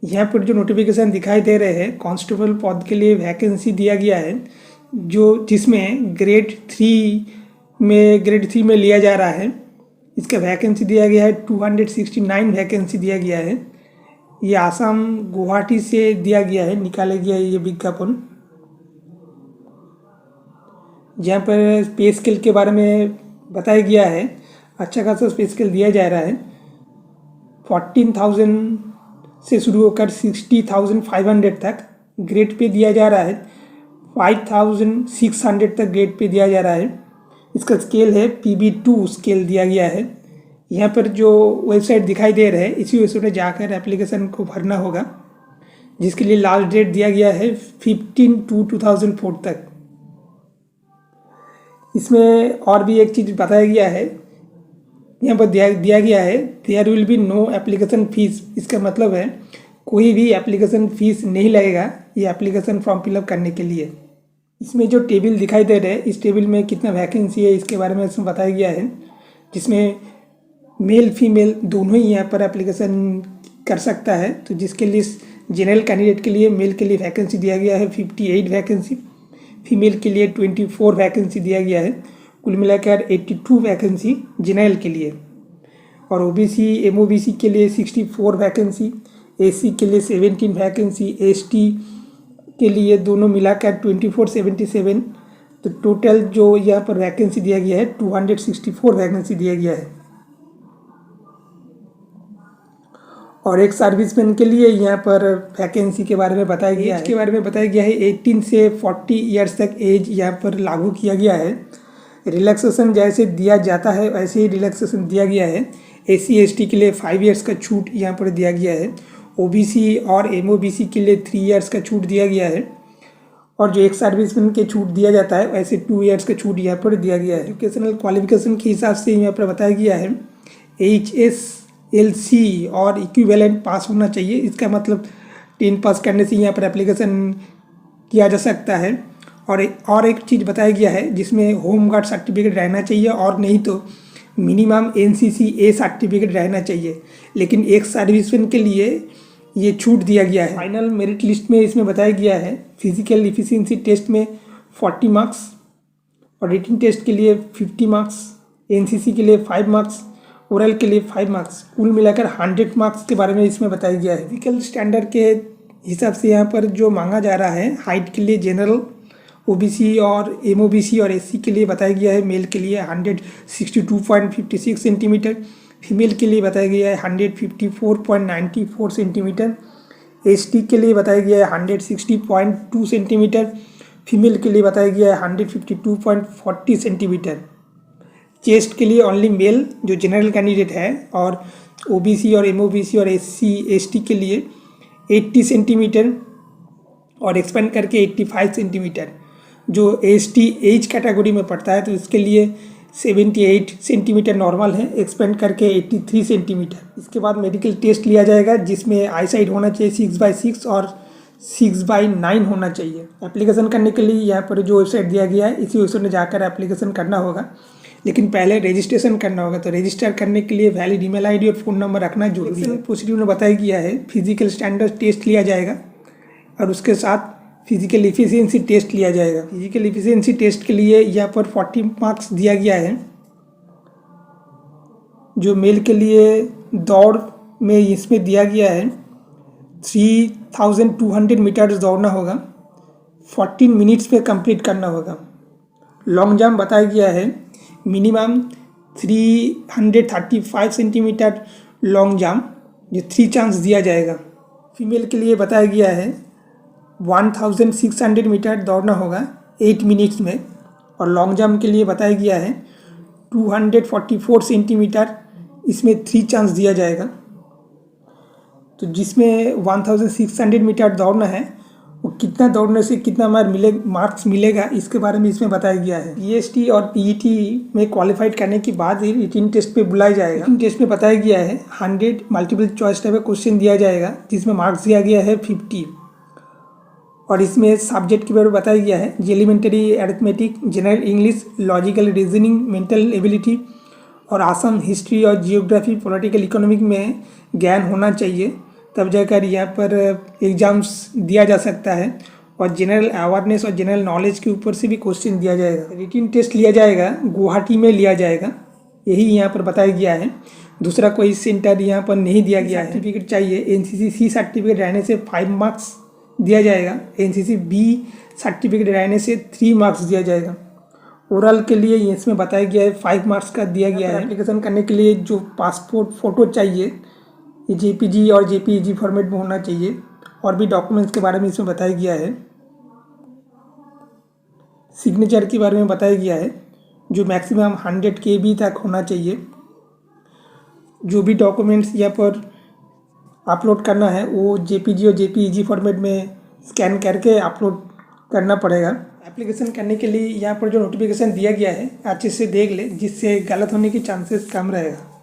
यहाँ पर जो नोटिफिकेशन दिखाई दे रहे हैं कांस्टेबल पद के लिए वैकेंसी दिया गया है जो जिसमें ग्रेड 3 में लिया जा रहा है। इसका वैकेंसी दिया गया है 269 वैकेंसी दिया गया है। ये आसाम गुवाहाटी से दिया गया है, निकाला गया है ये विज्ञापन। जहाँ पर पे स्केल के बारे में बताया गया है, अच्छा खासा पे स्केल दिया जा रहा है। 14,000 से शुरू होकर 60,500 तक ग्रेड पे दिया जा रहा है। 5,600 तक ग्रेड पे दिया जा रहा है। इसका स्केल है PB2 स्केल दिया गया है। यहाँ पर जो वेबसाइट दिखाई दे रहा है इसी वेबसाइट में जाकर एप्लीकेशन को भरना होगा, जिसके लिए लास्ट डेट दिया गया है 15/2/2004 तक। इसमें और भी एक चीज़ बताया गया है, यहाँ पर दिया गया है there will be no application fee. इसका मतलब है कोई भी एप्लीकेशन फ़ीस नहीं लगेगा ये एप्लीकेशन फॉर्म फिलअप करने के लिए। इसमें जो टेबल दिखाई दे रहा है इस टेबल में कितना वैकेंसी है इसके बारे में इसमें बताया गया है, जिसमें मेल फीमेल दोनों ही यहाँ पर एप्लीकेशन कर सकता है। तो जिसके लिए जनरल कैंडिडेट के लिए मेल के लिए वैकेंसी दिया गया है 58 वैकेंसी, फीमेल के लिए 24 वैकेंसी दिया गया है। कुल मिलाकर 82 वैकेंसी जनरल के लिए, और OBC MOBC के लिए 64 वैकेंसी, SC के लिए 17 वैकेंसी, ST के लिए दोनों मिलाकर 24-77। तो टोटल जो यहाँ पर वैकेंसी दिया गया है 264 वैकेंसी दिया गया है। और एक सर्विसमैन के लिए यहाँ पर वैकेंसी के बारे में बताया गया है। इसके बारे में बताया गया है 18 से 40 ईयर्स तक एज यहाँ पर लागू किया गया है। रिलैक्सेशन जैसे दिया जाता है वैसे ही रिलैक्सेशन दिया गया है। SC ST के लिए 5 ईयर्स का छूट यहाँ पर दिया गया है। OBC और MOBC के लिए 3 ईयर्स का छूट दिया गया है। और जो एक सर्विसमैन के छूट दिया जाता है वैसे 2 ईयर्स का छूट यहाँ पर दिया गया है। एजुकेशनल क्वालिफिकेशन के हिसाब से यहाँ पर बताया गया है HSLC और इक्विवेलेंट पास होना चाहिए। इसका मतलब 10 पास करने से यहाँ पर एप्लीकेशन किया जा सकता है। और एक चीज़ बताया गया है जिसमें होम गार्ड सर्टिफिकेट रहना चाहिए, और नहीं तो मिनिमम NCC सर्टिफिकेट रहना चाहिए। लेकिन एक सर्विसमैन के लिए ये छूट दिया गया है। फाइनल मेरिट लिस्ट में इसमें बताया गया है फिजिकल इफिशिएंसी टेस्ट में 40 मार्क्स और रिटन टेस्ट के लिए 50 मार्क्स, NCC के लिए 5 मार्क्स, ओरल के लिए 5 मार्क्स, कुल मिलाकर 100 मार्क्स के बारे में इसमें बताया गया है। फिजिकल स्टैंडर्ड के हिसाब से यहाँ पर जो मांगा जा रहा है हाइट के लिए जनरल, OBC और MOBC और SC के लिए बताया गया है मेल के लिए 162.56 सेंटीमीटर, फीमेल के लिए बताया गया है 154.94 सेंटीमीटर, ST के लिए बताया गया है 160.2 सेंटीमीटर, फीमेल के लिए बताया गया है 152.40 सेंटीमीटर। चेस्ट के लिए ओनली मेल जो जनरल कैंडिडेट है, और OBC और MOBC और SC ST के लिए 80 सेंटीमीटर और एक्सपेंड करके 85 सेंटीमीटर। जो ST एज कैटेगरी में पड़ता है तो इसके लिए 78 सेंटीमीटर नॉर्मल है, एक्सपेंड करके 83 सेंटीमीटर। इसके बाद मेडिकल टेस्ट लिया जाएगा जिसमें आई साइड होना चाहिए 6/6 और 6/9 होना चाहिए। एप्लीकेशन करने के लिए यहाँ पर जो वेबसाइट दिया गया है इसी वेबसाइट में जाकर एप्लीकेशन करना होगा, लेकिन पहले रजिस्ट्रेशन करना होगा। तो रजिस्टर करने के लिए वैलिड ईमेल ID और फ़ोन नंबर रखना जरूरी है। प्रोसीड्यूर में बताया गया है फिजिकल स्टैंडर्ड टेस्ट लिया जाएगा और उसके साथ फिजिकल इफिशिएंसी टेस्ट लिया जाएगा। फिजिकल इफिशिएंसी टेस्ट के लिए यहाँ पर 40 मार्क्स दिया गया है। जो मेल के लिए दौड़ में इसमें दिया गया है 3200 मीटर्स दौड़ना होगा, 14 मिनट्स में कंप्लीट करना होगा। लॉन्ग जंप बताया गया है मिनिमम 335 सेंटीमीटर लॉन्ग जंप जो 3 चांस दिया जाएगा। फीमेल के लिए बताया गया है 1600 मीटर दौड़ना होगा 8 मिनट्स में, और लॉन्ग जंप के लिए बताया गया है 244 सेंटीमीटर, इसमें 3 चांस दिया जाएगा। तो जिसमें 1600 मीटर दौड़ना है वो कितना दौड़ने से कितना मार्क्स मिलेगा इसके बारे में इसमें बताया गया है। PST और PET में क्वालिफाइड करने के बाद ही रिटन टेस्ट पे बुलाया जाएगा। रिटन टेस्ट में बताया गया है 100 मल्टीपल चॉइस टाइप का क्वेश्चन दिया जाएगा जिसमें मार्क्स दिया गया है 50, और इसमें सब्जेक्ट के बारे में बताया गया है elementary arithmetic, general English, logical reasoning, mental ability और आसम हिस्ट्री और जियोग्राफी, पॉलिटिकल इकोनॉमिक में ज्ञान होना चाहिए। तब जाकर यहाँ पर एग्ज़ाम्स दिया जा सकता है। और जनरल अवेयरनेस और जनरल नॉलेज के ऊपर से भी क्वेश्चन दिया जाएगा। रिटन टेस्ट लिया जाएगा, गुवाहाटी में लिया जाएगा, यही यहाँ पर बताया गया है। दूसरा कोई सेंटर यहाँ पर नहीं दिया गया है। सर्टिफिकेट चाहिए, एनसीसी सी सर्टिफिकेट रहने से 5 मार्क्स दिया जाएगा, एनसीसी बी सर्टिफिकेट रहने से 3 मार्क्स दिया जाएगा। ओरल के लिए इसमें बताया गया है 5 मार्क्स का दिया गया है। एप्लीकेशन करने के लिए जो पासपोर्ट फ़ोटो चाहिए ये जेपीजी और जेपीईजी फॉर्मेट में होना चाहिए। और भी डॉक्यूमेंट्स के बारे में इसमें बताया गया है। सिग्नेचर के बारे में बताया गया है जो मैक्सिमम 100 KB तक होना चाहिए। जो भी डॉक्यूमेंट्स यहाँ पर अपलोड करना है वो जेपीजी और जेपीईजी फॉर्मेट में स्कैन करके अपलोड करना पड़ेगा। एप्लीकेशन करने के लिए यहाँ पर जो नोटिफिकेशन दिया गया है अच्छे से देख ले, जिससे गलत होने की चांसेस कम रहेगा।